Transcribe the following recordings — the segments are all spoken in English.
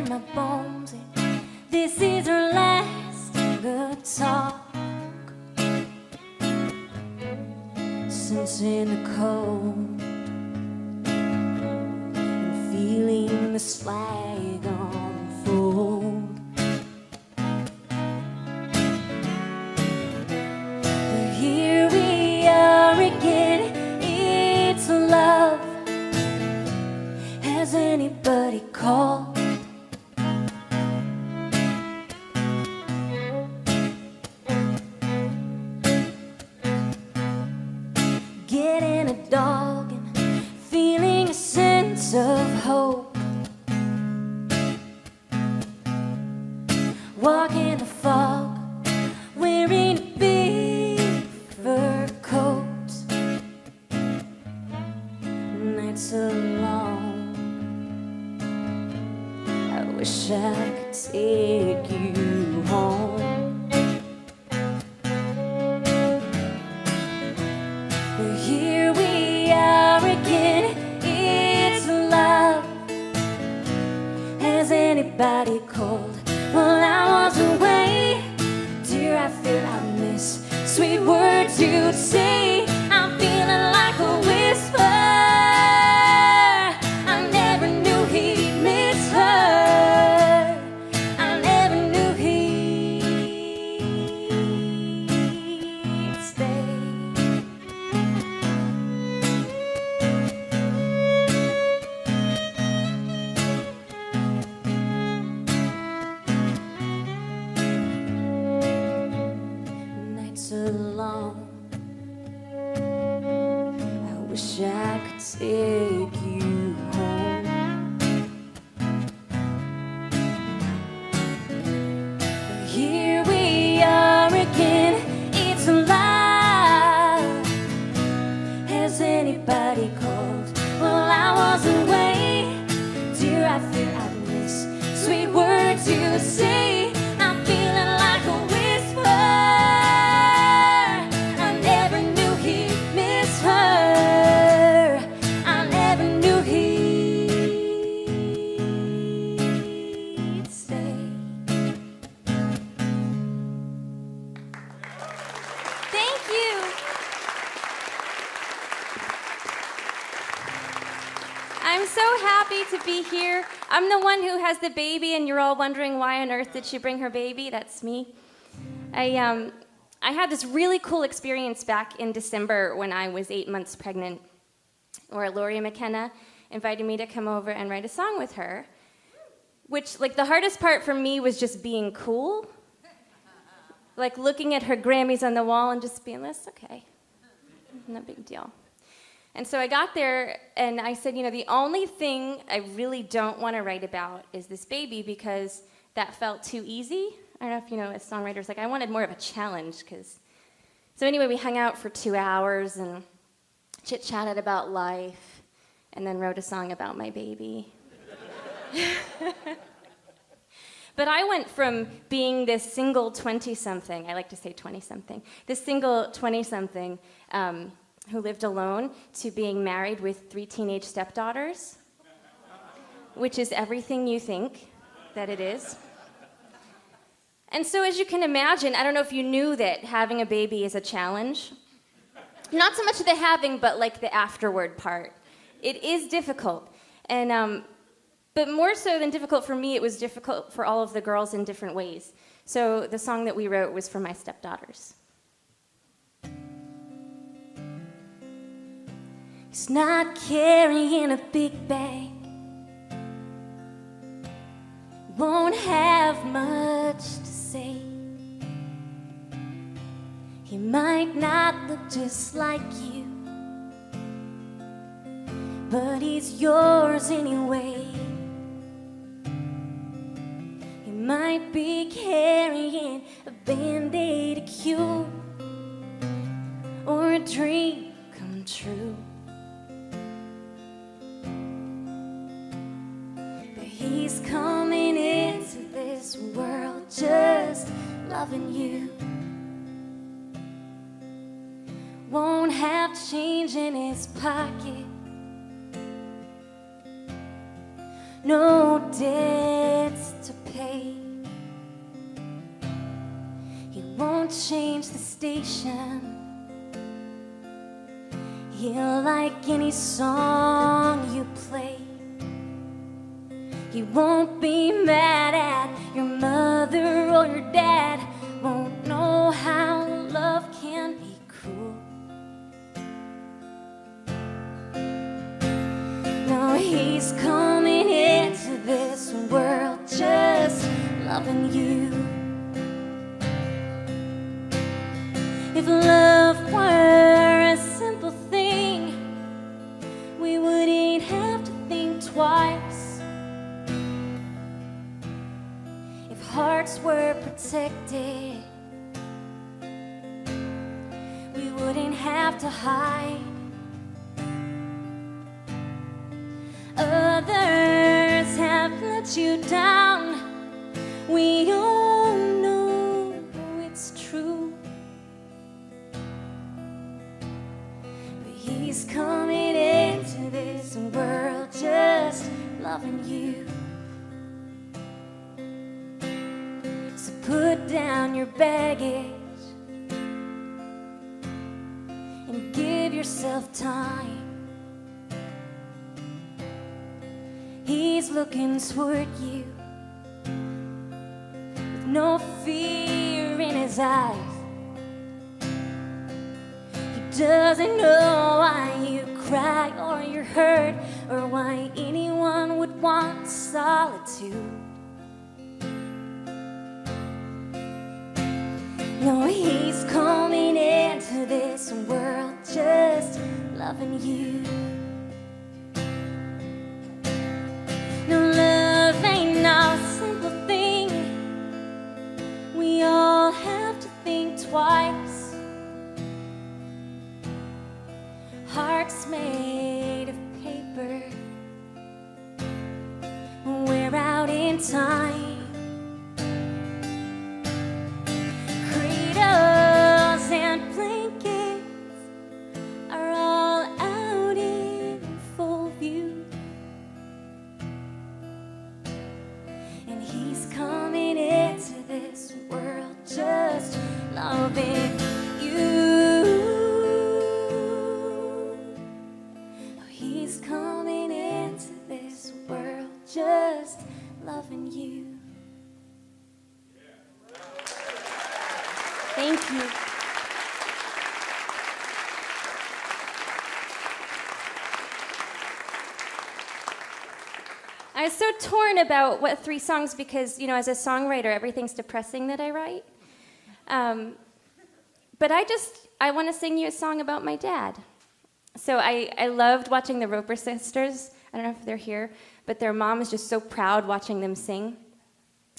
in my bones, and this is our last good talk. Since in the cold and feeling this flag unfold, but here we are again. It's love. Has anybody called? Getting a dog and feeling a sense of hope. Walking the fog, wearing a big fur coat. Nights are long, I wish I could take you home. But here we are again, it's love. Has anybody called? Well, I was away. Dear, I fear I miss sweet words you'd say. I'm feeling like a whisper. I never knew he'd miss her. I never knew he'd stay. Nights are long, I wish I could take you home. But here we are again, it's alive. Has anybody called? Well, I was away. Dear, I fear I miss sweet words you say. I'm feeling like a whisper. I never knew he'd miss her. I never knew he'd stay. Thank you. I'm so happy to be here. I'm the one who has the baby, and you're all wondering why on earth did she bring her baby? That's me. I had this really cool experience back in December when I was 8 months pregnant, where Lori McKenna invited me to come over and write a song with her, which, like, the hardest part for me was just being cool. Like, looking at her Grammys on the wall and just being, that's okay. No big deal. And so I got there, and I said, you know, the only thing I really don't want to write about is this baby, because that felt too easy. I don't know if you know, as songwriters, like, I wanted more of a challenge, because... So anyway, we hung out for 2 hours and chit-chatted about life, and then wrote a song about my baby. But I went from being this single 20-something, I like to say 20-something, this single 20-something, who lived alone, to being married with 3 teenage stepdaughters, which is everything you think that it is. And so, as you can imagine, I don't know if you knew that having a baby is a challenge. Not so much the having, but like the afterward part. It is difficult. And, but more so than difficult for me, it was difficult for all of the girls in different ways. So the song that we wrote was for my stepdaughters. He's not carrying a big bag, won't have much to say. He might not look just like you, but he's yours anyway. He might be carrying a Band-Aid, a cure, or a dream come true. He's coming into this world just loving you. Won't have change in his pocket, no debts pay. He won't change the station. He'll like any song you play. He won't be mad at your mother or your dad. Won't know how love can be cruel. No, he's coming into this world just loving you. If love were a simple thing, we wouldn't have to think twice. If hearts were protected, we wouldn't have to hide. Others have let you down. We all know it's true. But he's coming into this world just loving you. So put down your baggage and give yourself time. He's looking toward you with no fear in his eyes. He doesn't know why you cry or you're hurt, or why anyone would want solitude. No, he's coming into this world just loving you. No, love ain't no simple thing. We all have to think twice. Hearts made of paper wear out in time. Cradles and blankets are all out in full view. And he's coming into this world just loving you. Oh, he's coming into this world just loving you. Thank you. I was so torn about what 3 songs because, you know, as a songwriter, everything's depressing that I write. But I want to sing you a song about my dad. So I loved watching the Roper sisters. I don't know if they're here, but their mom is just so proud watching them sing.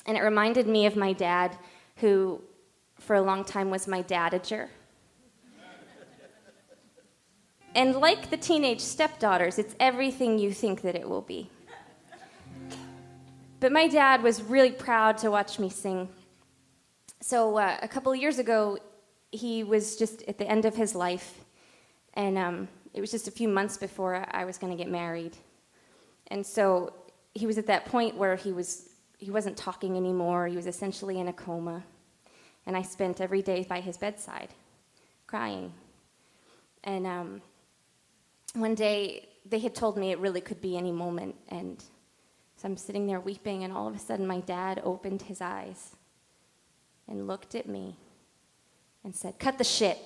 And it reminded me of my dad, who for a long time was my dadager. And like the teenage stepdaughters, it's everything you think that it will be. But my dad was really proud to watch me sing. So a couple of years ago, he was just at the end of his life, and it was just a few months before I was going to get married. And so he was at that point where he wasn't talking anymore. He was essentially in a coma. And I spent every day by his bedside, crying. And one day, they had told me it really could be any moment, and so I'm sitting there weeping, and all of a sudden my dad opened his eyes and looked at me and said, "Cut the shit."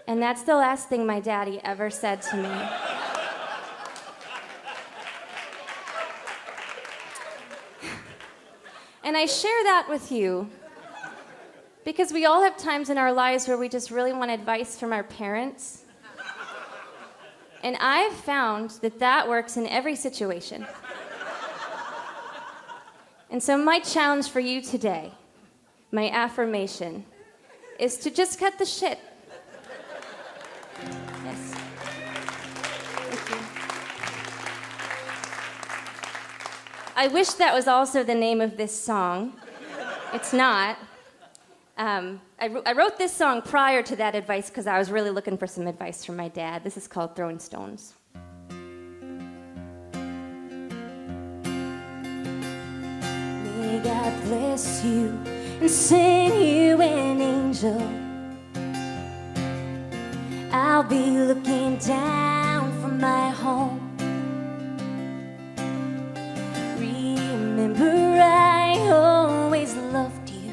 And that's the last thing my daddy ever said to me. And I share that with you because we all have times in our lives where we just really want advice from our parents. And I've found that that works in every situation. And so my challenge for you today, my affirmation, is to just cut the shit. Yes. Thank you. I wish that was also the name of this song. It's not. I wrote this song prior to that advice because I was really looking for some advice from my dad. This is called Throwing Stones. bless you and send you an angel. I'll be looking down from my home. Remember, I always loved you.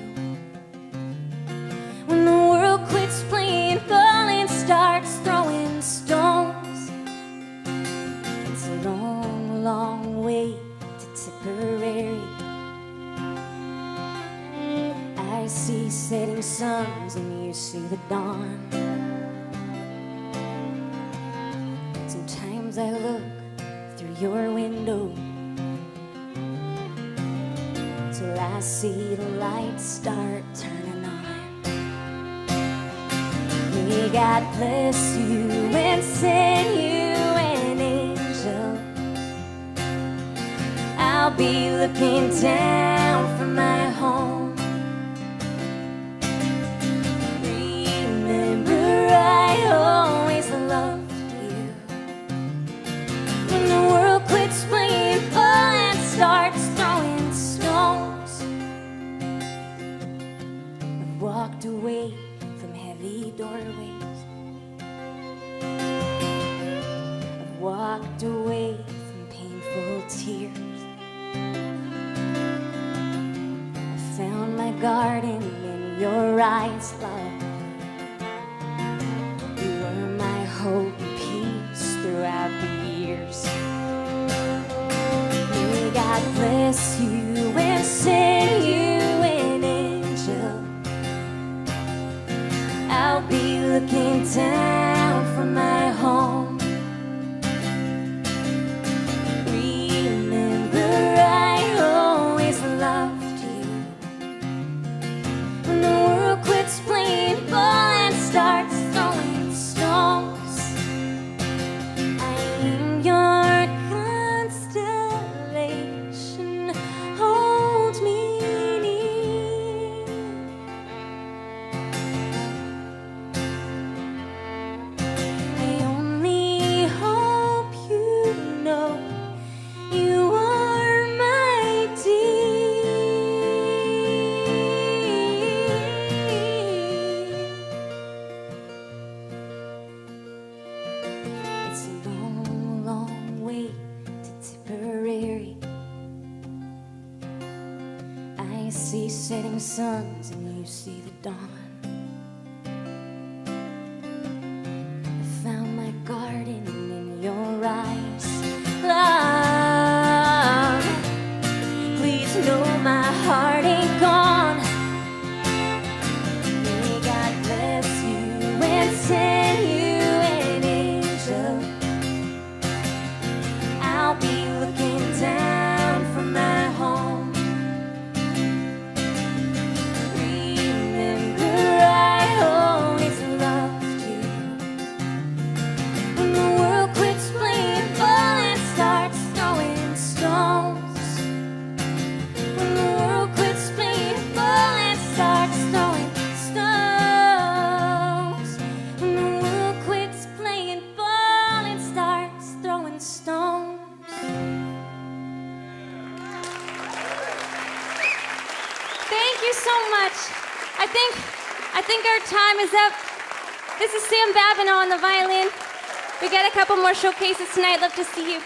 When the world quits playing ball and starts throwing stones, it's a long, long way to Tipperary. I see setting suns and you see the dawn. Sometimes I look through your window till I see the lights start turning on. May God bless you and send you an angel. I'll be looking down from my home. Remember, I always loved you. When the world quits playing ball and starts throwing stones, I've walked away from heavy doorways. I've walked away from painful tears. I found my garden in your eyes, love. You were my hope and peace throughout the years. May God bless you and send you an angel. I'll be looking down from my home. Remember, I always loved you. When the world quits playing ball and starts throwing stones, I am your constellation. Hold me near. I only hope you know you are my dear. It's a long, long way to Tipperary. I see setting suns and you see the dawn. I found my garden in your eyes, love. Please know my heart ain't gone. May God bless you and send you an angel. I'll be looking down from my home. Remember, I always loved you. When the world quits playing ball and starts throwing stones, when the world quits playing ball and starts throwing stones, when the world quits playing ball and starts throwing stones. Thank you so much. I think our time is up. This is Sam Babineau on the violin. We got a couple more showcases tonight. Love to see you.